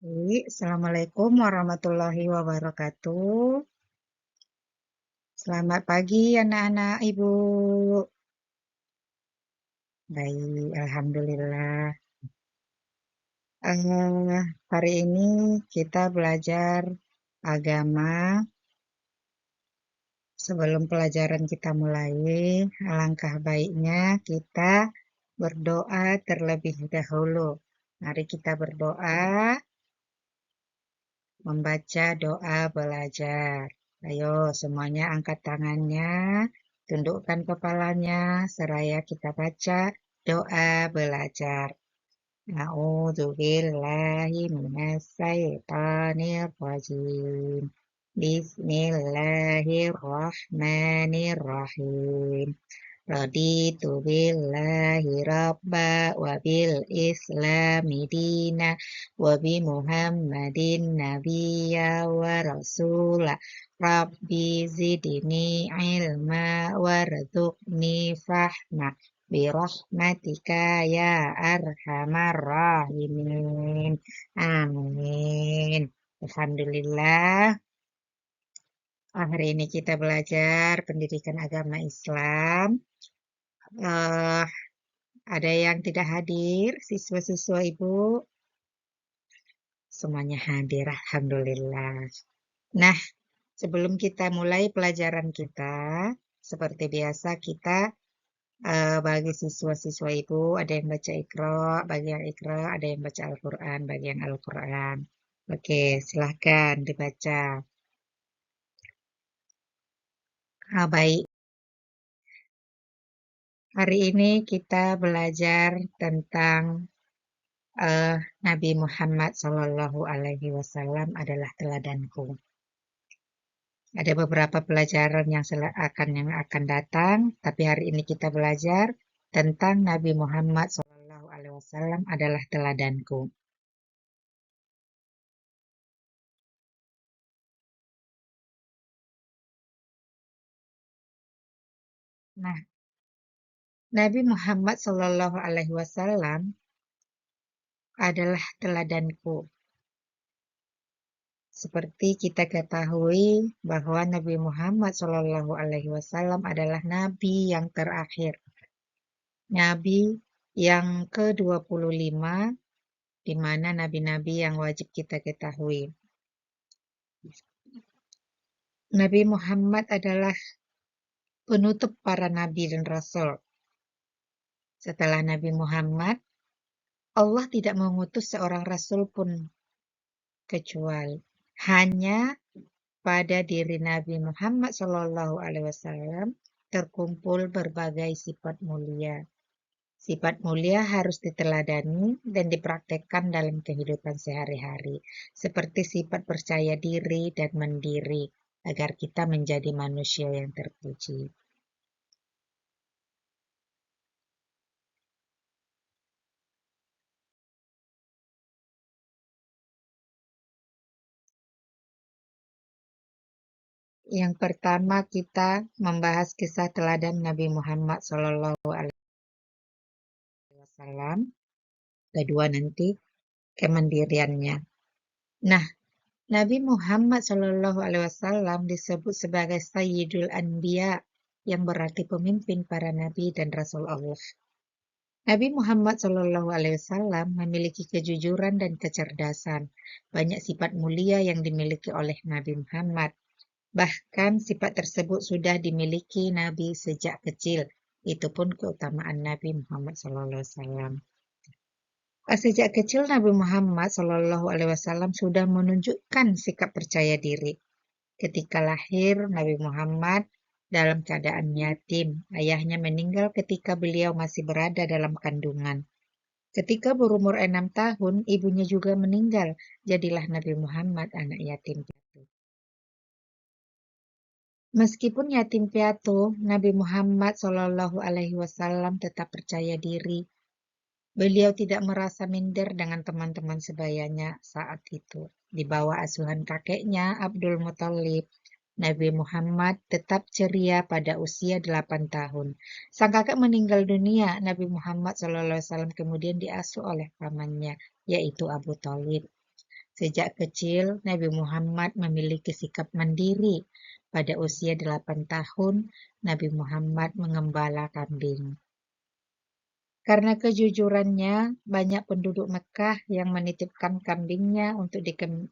Assalamualaikum warahmatullahi wabarakatuh. Selamat pagi anak-anak Ibu. Baik, Alhamdulillah. Hari ini kita belajar agama. Sebelum pelajaran kita mulai, alangkah baiknya kita berdoa terlebih dahulu. Mari kita berdoa, membaca doa belajar. Ayo semuanya angkat tangannya, tundukkan kepalanya, seraya kita baca doa belajar. A'udzubillahi minasyaitonir rajim. Bismillahirrahmanirrahim. Raditu billahi rabba wa bil islami dina wa bi muhammadin nabiyya wa rasula rabbi zidni ilma warzuqni fahma birahmatika ya arhamar rahimin. Amin. Alhamdulillah. Hari ini kita belajar pendidikan agama Islam. Eh, ada yang tidak hadir, siswa-siswa Ibu? Semuanya hadir, Alhamdulillah. Nah, sebelum kita mulai pelajaran kita, seperti biasa kita bagi siswa-siswa Ibu, ada yang baca Iqra, bagi yang Iqra, ada yang baca Al-Quran, bagi yang Al-Quran. Oke, silahkan dibaca. Baik, hari ini kita belajar tentang Nabi Muhammad Shallallahu Alaihi Wasallam adalah teladanku. Ada beberapa pelajaran yang akan datang, tapi hari ini kita belajar tentang Nabi Muhammad Shallallahu Alaihi Wasallam adalah teladanku. Nah, Nabi Muhammad Shallallahu Alaihi Wasallam adalah teladanku. Seperti kita ketahui bahwa Nabi Muhammad Shallallahu Alaihi Wasallam adalah Nabi yang terakhir, Nabi yang ke-25, di mana nabi-nabi yang wajib kita ketahui. Nabi Muhammad adalah penutup para nabi dan rasul. Setelah Nabi Muhammad, Allah tidak mengutus seorang rasul pun kecuali hanya pada diri Nabi Muhammad SAW terkumpul berbagai sifat mulia. Sifat mulia harus diteladani dan dipraktekkan dalam kehidupan sehari-hari, seperti sifat percaya diri dan mandiri, agar kita menjadi manusia yang terpuji. Yang pertama kita membahas kisah teladan Nabi Muhammad SAW. Kedua nanti kemandiriannya. Nah, Nabi Muhammad SAW disebut sebagai Sayyidul Anbiya, yang berarti pemimpin para nabi dan rasul Allah. Nabi Muhammad SAW memiliki kejujuran dan kecerdasan. Banyak sifat mulia yang dimiliki oleh Nabi Muhammad. Bahkan sifat tersebut sudah dimiliki Nabi sejak kecil. Itu pun keutamaan Nabi Muhammad SAW. Sejak kecil Nabi Muhammad SAW sudah menunjukkan sikap percaya diri. Ketika lahir, Nabi Muhammad dalam keadaan yatim. Ayahnya meninggal ketika beliau masih berada dalam kandungan. Ketika berumur 6 tahun, ibunya juga meninggal. Jadilah Nabi Muhammad anak yatim piatu. Meskipun yatim piatu, Nabi Muhammad SAW tetap percaya diri. Beliau tidak merasa minder dengan teman-teman sebayanya saat itu. Di bawah asuhan kakeknya, Abdul Muthalib, Nabi Muhammad tetap ceria pada usia 8 tahun. Sang kakek meninggal dunia, Nabi Muhammad SAW kemudian diasuh oleh pamannya, yaitu Abu Thalib. Sejak kecil, Nabi Muhammad memiliki sikap mandiri. Pada usia 8 tahun, Nabi Muhammad mengembala kambing. Karena kejujurannya, banyak penduduk Mekah yang menitipkan kambingnya untuk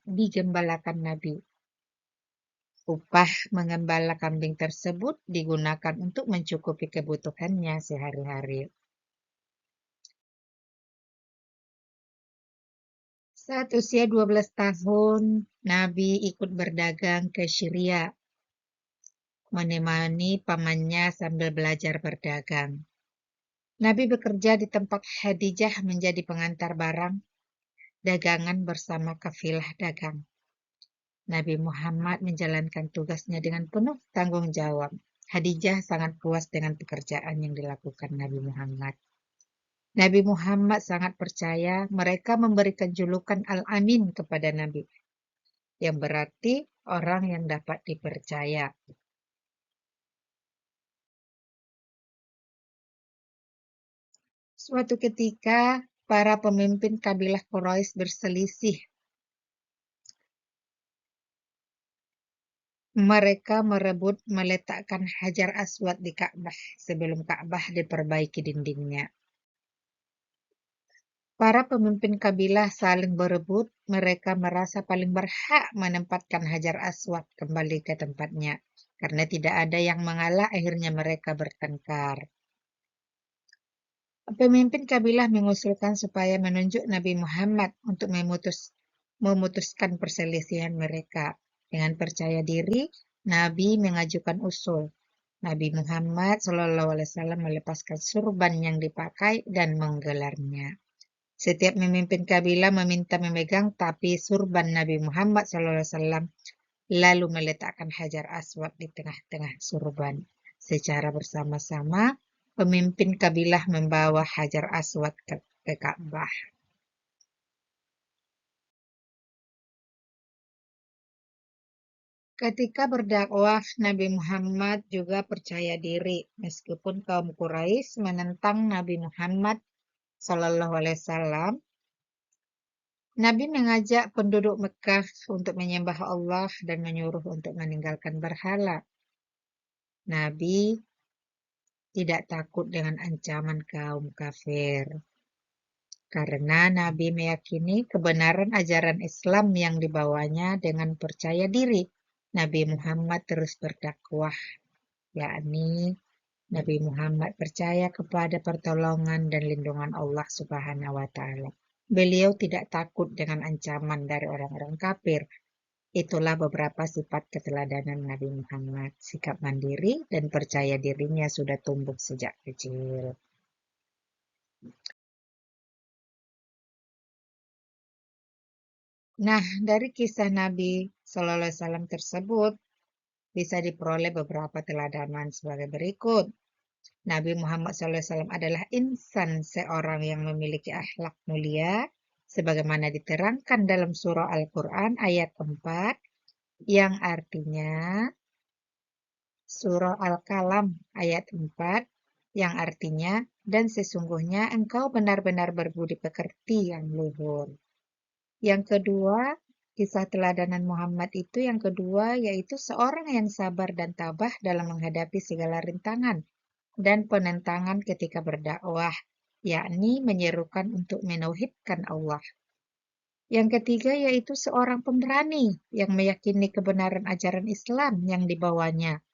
digembalakan Nabi. Upah mengembala kambing tersebut digunakan untuk mencukupi kebutuhannya sehari-hari. Saat usia 12 tahun, Nabi ikut berdagang ke Syria, menemani pamannya sambil belajar berdagang. Nabi bekerja di tempat Khadijah menjadi pengantar barang dagangan bersama kafilah dagang. Nabi Muhammad menjalankan tugasnya dengan penuh tanggung jawab. Khadijah sangat puas dengan pekerjaan yang dilakukan Nabi Muhammad. Nabi Muhammad sangat percaya mereka memberikan julukan Al-Amin kepada Nabi, yang berarti orang yang dapat dipercaya. Suatu ketika, para pemimpin kabilah Quraisy berselisih. Mereka merebut meletakkan Hajar Aswad di Ka'bah sebelum Ka'bah diperbaiki dindingnya. Para pemimpin kabilah saling berebut, mereka merasa paling berhak menempatkan Hajar Aswad kembali ke tempatnya. Karena tidak ada yang mengalah, akhirnya mereka bertengkar. Pemimpin kabilah mengusulkan supaya menunjuk Nabi Muhammad untuk memutuskan perselisihan mereka. Dengan percaya diri, Nabi mengajukan usul. Nabi Muhammad SAW melepaskan surban yang dipakai dan menggelarnya. Setiap pemimpin kabilah meminta memegang tapi surban Nabi Muhammad SAW, lalu meletakkan Hajar Aswad di tengah-tengah surban. Secara bersama-sama, pemimpin kabilah membawa Hajar Aswad ke Ka'bah. Ketika berdakwah, Nabi Muhammad juga percaya diri, meskipun kaum Quraisy menentang Nabi Muhammad SAW. Nabi mengajak penduduk Mekah untuk menyembah Allah dan menyuruh untuk meninggalkan berhala. Nabi tidak takut dengan ancaman kaum kafir, karena Nabi meyakini kebenaran ajaran Islam yang dibawanya. Dengan percaya diri, Nabi Muhammad terus berdakwah, yakni Nabi Muhammad percaya kepada pertolongan dan lindungan Allah Subhanahu wa Ta'ala. Beliau tidak takut dengan ancaman dari orang-orang kafir. Itulah beberapa sifat keteladanan Nabi Muhammad. Sikap mandiri dan percaya dirinya sudah tumbuh sejak kecil. Nah, dari kisah Nabi SAW tersebut bisa diperoleh beberapa teladanan sebagai berikut. Nabi Muhammad SAW adalah insan, seorang yang memiliki akhlak mulia, sebagaimana diterangkan dalam surah Al-Quran ayat 4, yang artinya surah Al-Qalam ayat 4, yang artinya, dan sesungguhnya engkau benar-benar berbudi pekerti yang luhur. Yang kedua, kisah teladanan Muhammad itu yang kedua yaitu seorang yang sabar dan tabah dalam menghadapi segala rintangan dan penentangan ketika berdakwah, yakni menyerukan untuk menauhidkan Allah. Yang ketiga yaitu seorang pemberani yang meyakini kebenaran ajaran Islam yang dibawanya.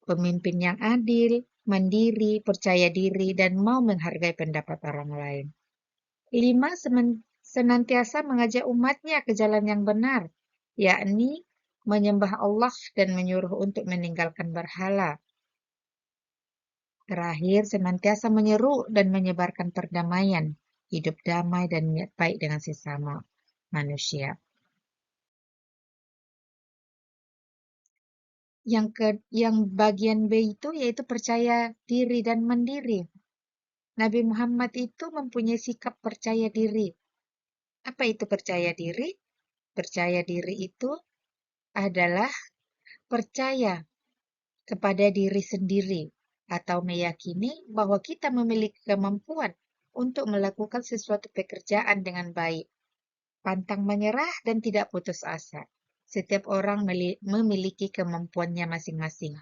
Pemimpin yang adil, mandiri, percaya diri, dan mau menghargai pendapat orang lain. 5. Senantiasa mengajak umatnya ke jalan yang benar, yakni menyembah Allah dan menyuruh untuk meninggalkan berhala. Terakhir, senantiasa menyeru dan menyebarkan perdamaian, hidup damai dan niat baik dengan sesama manusia. Yang bagian B itu yaitu percaya diri dan mandiri. Nabi Muhammad itu mempunyai sikap percaya diri. Apa itu percaya diri? Percaya diri itu adalah percaya kepada diri sendiri atau meyakini bahwa kita memiliki kemampuan untuk melakukan sesuatu pekerjaan dengan baik. pantang menyerah, dan tidak putus asa. Setiap orang memiliki kemampuannya masing-masing.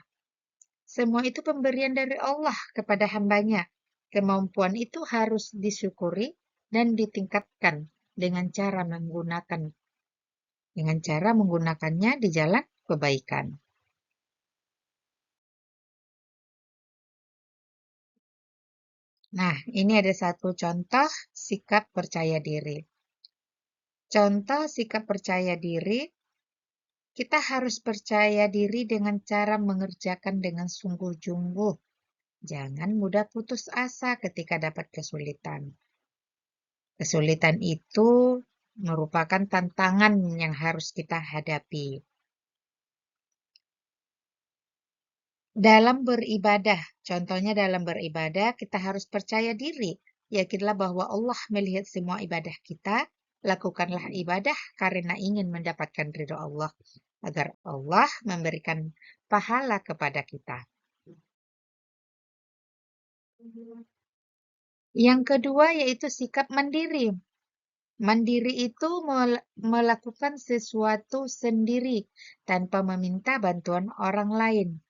Semua itu pemberian dari Allah kepada hambanya. Kemampuan itu harus disyukuri dan ditingkatkan dengan cara menggunakannya di jalan kebaikan. Nah, ini ada satu contoh sikap percaya diri. Contoh sikap percaya diri, kita harus percaya diri dengan cara mengerjakan dengan sungguh-sungguh. Jangan mudah putus asa ketika dapat kesulitan. Kesulitan itu merupakan tantangan yang harus kita hadapi. Dalam beribadah, contohnya dalam beribadah, kita harus percaya diri. Yakinlah bahwa Allah melihat semua ibadah kita. Lakukanlah ibadah karena ingin mendapatkan ridho Allah, agar Allah memberikan pahala kepada kita. Yang kedua yaitu sikap mandiri. Mandiri itu melakukan sesuatu sendiri tanpa meminta bantuan orang lain.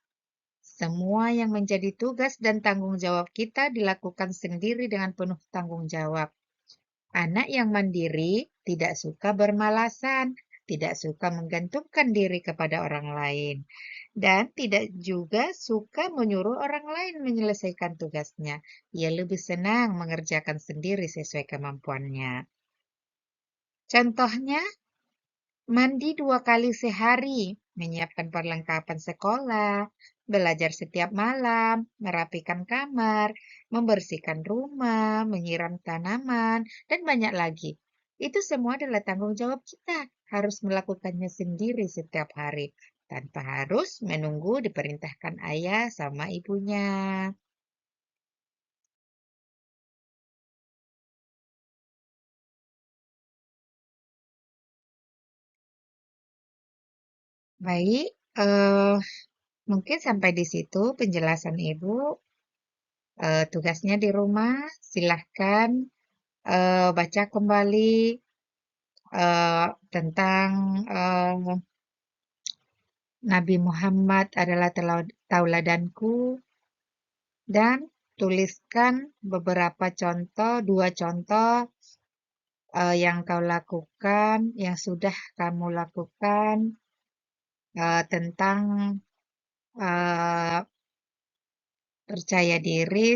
Semua yang menjadi tugas dan tanggung jawab kita dilakukan sendiri dengan penuh tanggung jawab. Anak yang mandiri tidak suka bermalasan, tidak suka menggantungkan diri kepada orang lain, dan tidak juga suka menyuruh orang lain menyelesaikan tugasnya. Ia lebih senang mengerjakan sendiri sesuai kemampuannya. Contohnya, mandi 2 kali sehari, menyiapkan perlengkapan sekolah, belajar setiap malam, merapikan kamar, membersihkan rumah, menyiram tanaman, dan banyak lagi. Itu semua adalah tanggung jawab kita. Harus melakukannya sendiri setiap hari, tanpa harus menunggu diperintahkan ayah sama ibunya. Baik, mungkin sampai di situ penjelasan Ibu. Tugasnya di rumah, silahkan baca kembali tentang Nabi Muhammad adalah tauladanku, dan tuliskan beberapa contoh, 2 contoh yang kau lakukan, yang sudah kamu lakukan tentang uh, percaya diri,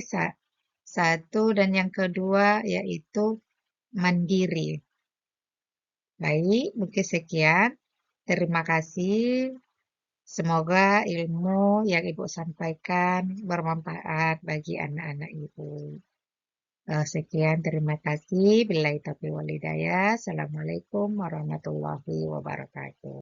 satu, dan yang kedua yaitu mandiri. Baik, mungkin sekian. Terima kasih. Semoga ilmu yang Ibu sampaikan bermanfaat bagi anak-anak Ibu. Sekian, terima kasih. Billahi taufiq wal hidayah. Assalamualaikum warahmatullahi wabarakatuh.